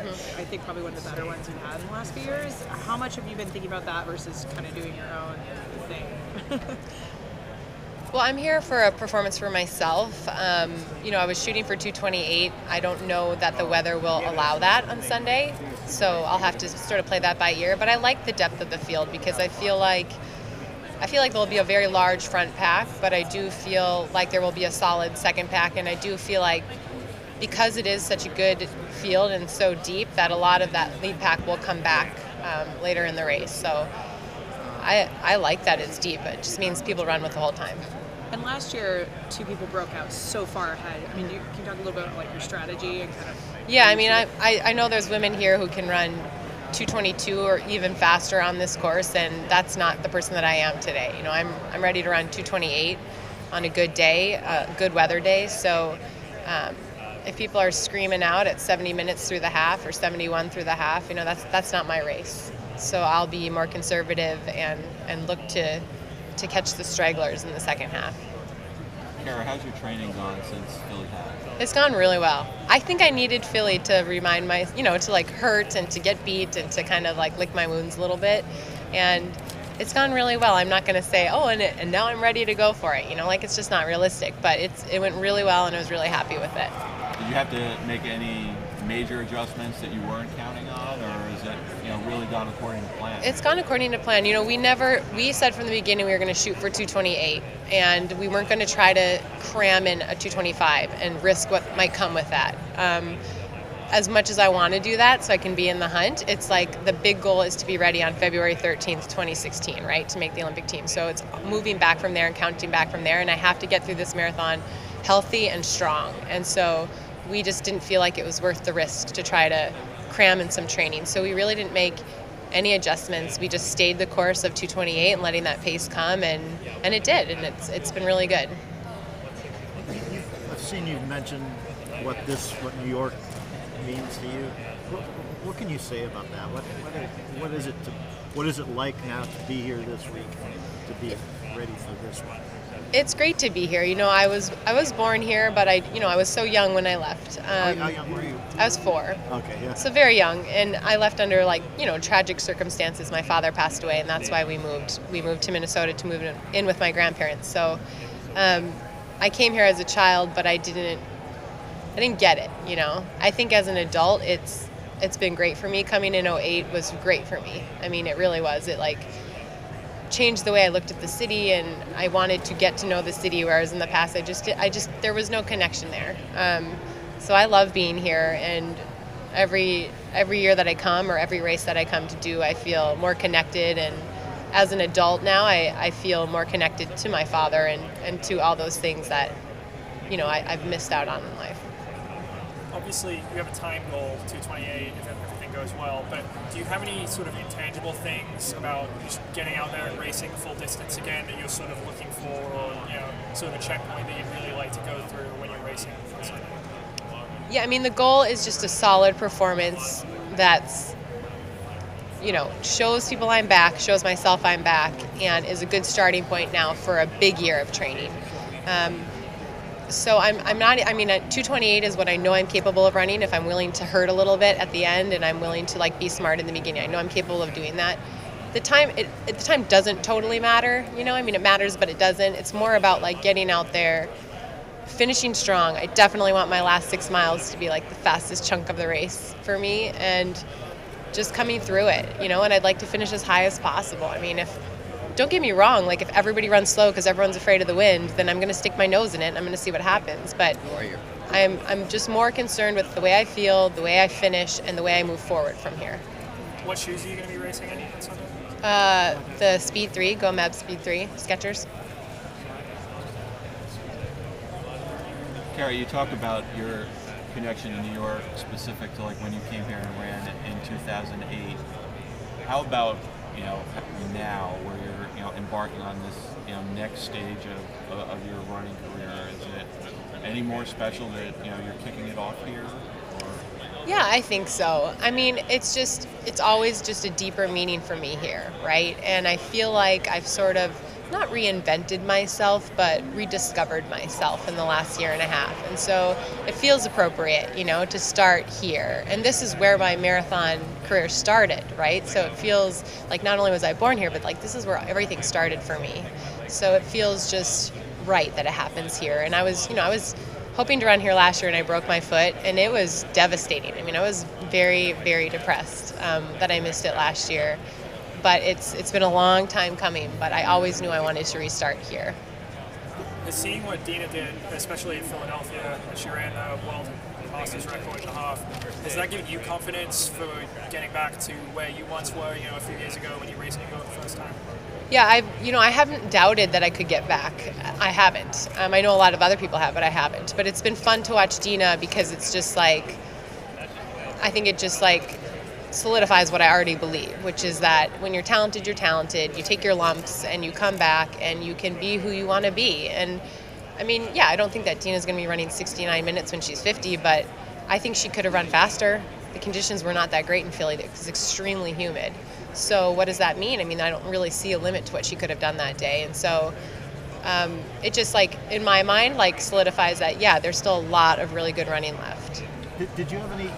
I think probably one of the better ones you've had in the last few years. How much have you been thinking about that versus kind of doing your own thing? Well, I'm here for a performance for myself. I was shooting for 228. I don't know that the weather will allow that on Sunday, so I'll have to sort of play that by ear. But I like the depth of the field because I feel like there'll be a very large front pack, but I do feel like there will be a solid second pack, and I do feel like because it is such a good field and so deep that a lot of that lead pack will come back later in the race. So I like that it's deep. It just means people run with the whole time. And last year, 2 people broke out so far ahead. I mean, can you talk a little bit about like your strategy and kind of? Yeah, I mean, I know there's women here who can run 222 or even faster on this course, and that's not the person that I am today. I'm ready to run 228 on a good day, a good weather day. So if people are screaming out at 70 minutes through the half or 71 through the half, that's not my race. So I'll be more conservative and look to catch the stragglers in the second half. Kara, how's your training gone since Philly had? It's gone really well. I think I needed Philly to remind to like hurt and to get beat and to kind of like lick my wounds a little bit. And it's gone really well. I'm not going to say, and now I'm ready to go for it. It's just not realistic. But it went really well, and I was really happy with it. Did you have to make any major adjustments that you weren't counting on, or is it really gone according to plan? It's gone according to plan. We said from the beginning we were going to shoot for 228, and we weren't going to try to cram in a 225 and risk what might come with that. As much as I want to do that so I can be in the hunt, it's like the big goal is to be ready on February 13th, 2016, right, to make the Olympic team. So it's moving back from there and counting back from there, and I have to get through this marathon healthy and strong. And so we just didn't feel like it was worth the risk to try to cram in some training. So we really didn't make any adjustments. We just stayed the course of 228 and letting that pace come, and it did, and it's been really good. I've seen you mention what New York means to you. What can you say about that? What is it like now to be here this week, to be ready for this one? It's great to be here. I was born here, but I was so young when I left. How young were you? I was 4. Okay, yeah. So very young, and I left under tragic circumstances. My father passed away, and that's why we moved. We moved to Minnesota to move in with my grandparents. So I came here as a child, but I didn't get it. I think as an adult, it's been great for me. Coming in 2008 was great for me. I mean, it really was. It changed the way I looked at the city, and I wanted to get to know the city, whereas in the past there was no connection there. So I love being here, and every year that I come, or every race that I come to do, I feel more connected, and as an adult now I feel more connected to my father and to all those things that I've missed out on in life. Obviously you have a time goal, 228, if everything goes well, but do you have any sort of intangible things about just getting out there and racing full distance again that you're sort of looking for, or sort of a checkpoint that you'd really like to go through when you're racing for Sunday? Yeah, I mean, the goal is just a solid performance that's shows people I'm back, shows myself I'm back, and is a good starting point now for a big year of training. So I'm not, 228 is what I know I'm capable of running if I'm willing to hurt a little bit at the end, and I'm willing to be smart in the beginning. I know I'm capable of doing that. The time doesn't totally matter, it matters, but it doesn't. It's more about getting out there, finishing strong. I definitely want my last 6 miles to be the fastest chunk of the race for me, and just coming through it, and I'd like to finish as high as possible. Don't get me wrong, if everybody runs slow because everyone's afraid of the wind, then I'm going to stick my nose in it and I'm going to see what happens. But I'm just more concerned with the way I feel, the way I finish, and the way I move forward from here. What shoes are you going to be racing in on Sunday? The Speed 3, Gomeb Speed 3, Skechers. Kara, you talked about your connection to New York, specific to when you came here and ran in 2008. How about now, where you're embarking on this next stage of your running career? Is it any more special that you're kicking it off here? Or? Yeah, I think so. It's always just a deeper meaning for me here, right? And I feel like I've sort of not reinvented myself, but rediscovered myself in the last year and a half. And so it feels appropriate, to start here. And this is where my marathon career started, right? So it feels like not only was I born here, but like this is where everything started for me. So it feels just right that it happens here. And I was hoping to run here last year and I broke my foot, and it was devastating. I mean, I was very, very depressed that I missed it last year. But it's been a long time coming, but I always knew I wanted to restart here. Seeing what Dina did, especially in Philadelphia, when she ran the world Masters record in a half, has that given you confidence for getting back to where you once were, a few years ago when you raced New York the first time? Yeah, I haven't doubted that I could get back. I haven't. I know a lot of other people have, but I haven't. But it's been fun to watch Dina because it's just like, I think it just like solidifies what I already believe, which is that when you're talented, you're talented. You take your lumps and you come back and you can be who you want to be. And I mean, yeah, I don't think that Dina's going to be running 69 minutes when she's 50, but I think she could have run faster. The conditions were not that great in Philly. It's extremely humid. So what does that mean? I mean, I don't really see a limit to what she could have done that day. And so it just like, in my mind, like solidifies that, yeah, there's still a lot of really good running left. Did you have any